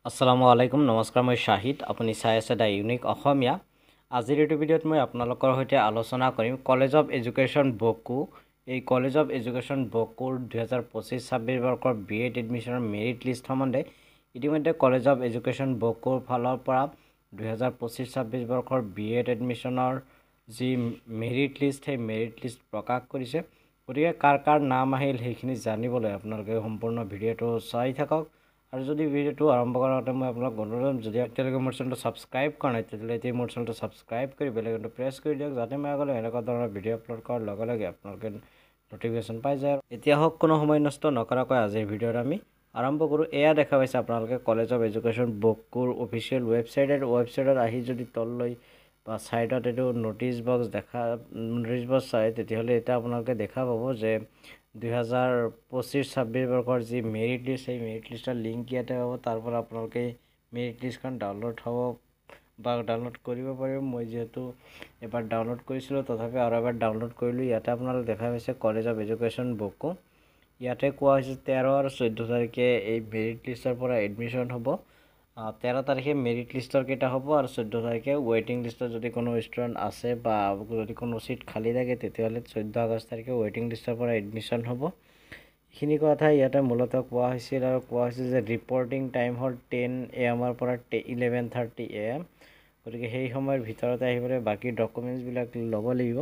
আসসালামু আলাইকুম নমস্কাৰ মই শাহিদ আপুনি চাই আছে দা ইউনিক অসমীয়া আজিৰ এই ভিডিঅ'ত মই আপোনালোকৰ সৈতে আলোচনা কৰিম কলেজ অফ এডুকেশ্যন বকো এই কলেজ অফ এডুকেশ্যন বকোৰ 2025-26 বৰ্ষৰ বিএড এডমিশ্যনৰ মেৰিট লিষ্ট সম্বন্ধে ইতিমধ্যে কলেজ অফ এডুকেশ্যন বকোৰ ফালৰ পৰা 2025-26 বৰ্ষৰ বিএড এডমিশ্যনৰ যি মেৰিট লিষ্ট সেই মেৰিট লিষ্ট প্ৰকাশ কৰিছে গতিকে কাৰ নাম আহিল সেইখিনি জানিবলৈ আপোনালোকে সম্পূৰ্ণ ভিডিঅ'টো চাই থাকক আৰু যদি ভিডিঅ'টো আৰম্ভ কৰাৰ আগতে মই আপোনাক অনুৰোধ যদি এতিয়ালৈকে মোৰ চেনেলটো ছাবস্ক্ৰাইব কৰা নাই তেতিয়াহ'লে এতিয়া মোৰ চেনেলটো ছাবস্ক্ৰাইব কৰি বেল আইকনটো প্ৰেছ কৰি দিয়ক যাতে মই আগলৈ এনেকুৱা ধৰণৰ ভিডিঅ' আপলোড কৰাৰ লগে লগে আপোনালোকে নটিফিকেশ্যন পাই যায় এতিয়া হওক কোনো সময় নষ্ট নকৰাকৈ আজিৰ ভিডিঅ'ত আমি আৰম্ভ কৰোঁ এয়া দেখা পাইছে আপোনালোকে কলেজ অফ এডুকেশ্যন বকোৰ অফিচিয়েল ৱেবছাইটত আহি যদি তললৈ বা সাইডত এটো নোটিছ বক্স চাই তেতিয়াহ'লে এটা আপোনালোকে দেখা পাব যে 2025-26 বৰ্ষৰ যি মেৰিট লিষ্ট সেই মেৰিট লিষ্টৰ লিংক ইয়াতে পাব তাৰ পৰা আপোনালোকে মেৰিট লিষ্টখন ডাউনলোড হ'ব বা ডাউনলোড কৰিব পাৰিব মই যেহেতু এবাৰ ডাউনলোড কৰিছিলোঁ তথাপি আৰু এবাৰ ডাউনলোড কৰিলোঁ ইয়াতে আপোনালোকে দেখা পাইছে কলেজ অফ এডুকেশ্যন বকো ইয়াতে কোৱা হৈছে 13 আৰু 14 তাৰিখে এই মেৰিট লিষ্টৰ পৰা এডমিশ্যন হ'ব 13 তাৰিখে মেৰিট লিষ্টৰ কেইটা হ'ব আৰু 14 তাৰিখে ৱেটিং লিষ্টত যদি কোনো ষ্টুডেণ্ট আছে বা যদি কোনো সিট খালি থাকে তেতিয়াহ'লে 14 আগষ্ট তাৰিখে ৱেটিং লিষ্টৰ পৰা এডমিশ্যন হ'ব এইখিনি কথা ইয়াতে মূলতঃ কোৱা হৈছিল আৰু কোৱা হৈছে যে ৰিপৰ্টিং টাইম হ'ল 10 AM পৰা 11:30 AM গতিকে সেই সময়ৰ ভিতৰতে আহিবলৈ বাকি ডকুমেণ্টছবিলাক ল'ব লাগিব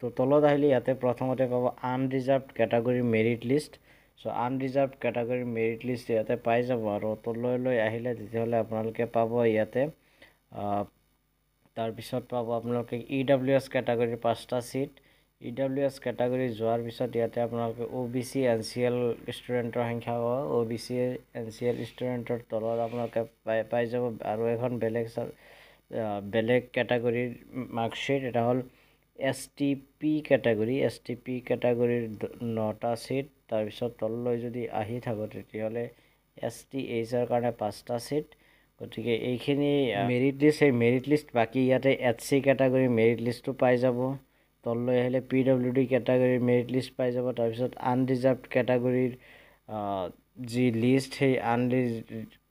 তো তলত আহিলে ইয়াতে প্ৰথমতে পাব unreserved category merit list so unreserved category merit list ইয়াতে পাই যাব আৰু তললৈ আহিলে তেতিয়াহ'লে আপোনালোকে পাব ইয়াতে তাৰ পিছত পাব আপোনালোকে EWS কেটাগৰীৰ 5টা সিট EWS কেটাগৰী যোৱাৰ পিছত ইয়াতে আপোনালোকে OBC NCL ষ্টুডেণ্টৰ সংখ্যা পাব OBC NCL ষ্টুডেণ্টৰ তলত আপোনালোকে পাই যাব আৰু এখন বেলেগ কেটাগৰীৰ মাৰ্কশ্বিট এটা হ'ল STP কেটাগৰীৰ 9টা সিট তাৰ পিছত তললৈ যদি আহি থাকো তেতিয়াহ'লে STHৰ কাৰণে 5টা সিট গতিকে এইখিনি মেৰিট লিষ্ট সেই মেৰিট লিষ্ট বাকি ইয়াতে HC কেটাগৰী মেৰিট লিষ্টটো পাই যাব তললৈ আহিলে PWD কেটাগৰীৰ মেৰিট লিষ্ট পাই যাব তাৰ পিছত আনৰিজাৰ্ভড কেটাগৰীৰ যি লিষ্ট সেই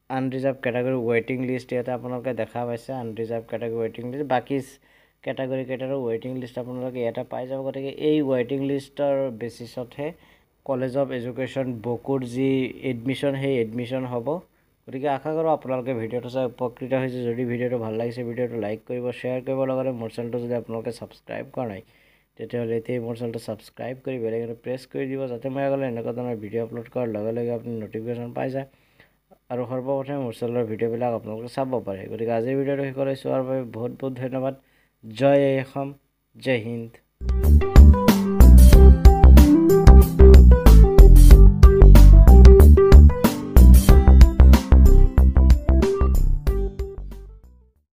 আনৰিজাৰ্ভড কেটাগৰী ৱেটিং লিষ্ট ইয়াতে আপোনালোকে দেখা পাইছে আনৰিজাৰ্ভড কেটাগৰী ৱেটিং লিষ্ট বাকি কেটাগৰী কেটাৰো ৱেটিং লিষ্ট আপোনালোকে ইয়াতে পাই যাব গতিকে এই ৱেটিং লিষ্টৰ বেচিছতহে কলেজ অফ এডুকেশ্যন বকোৰ যি এডমিশ্যন সেই এডমিশ্যন হ'ব গতিকে আশা কৰোঁ আপোনালোকে ভিডিঅ'টো চাই উপকৃত হৈছে যদি ভিডিঅ'টো ভাল লাগিছে ভিডিঅ'টো লাইক কৰিব শ্বেয়াৰ কৰিব লগতে মোৰ চেনেলটো যদি আপোনালোকে ছাবস্ক্ৰাইব কৰা নাই তেতিয়াহ'লে এতিয়া মোৰ চেনেলটো ছাবস্ক্ৰাইব কৰি বেল আইকনটো প্ৰেছ কৰি দিব যাতে মই আগলৈ এনেকুৱা ধৰণৰ ভিডিঅ' আপলোড কৰাৰ লগে লগে আপুনি নটিফিকেশ্যন পাই যায় আৰু সৰ্বপ্ৰথমে মোৰ চেনেলৰ ভিডিঅ'বিলাক আপোনালোকে চাব পাৰে গতিকে আজিৰ ভিডিঅ'টো শেষলৈ চোৱাৰ বাবে বহুত বহুত ধন্যবাদ জয় অসম জয় হিন্দ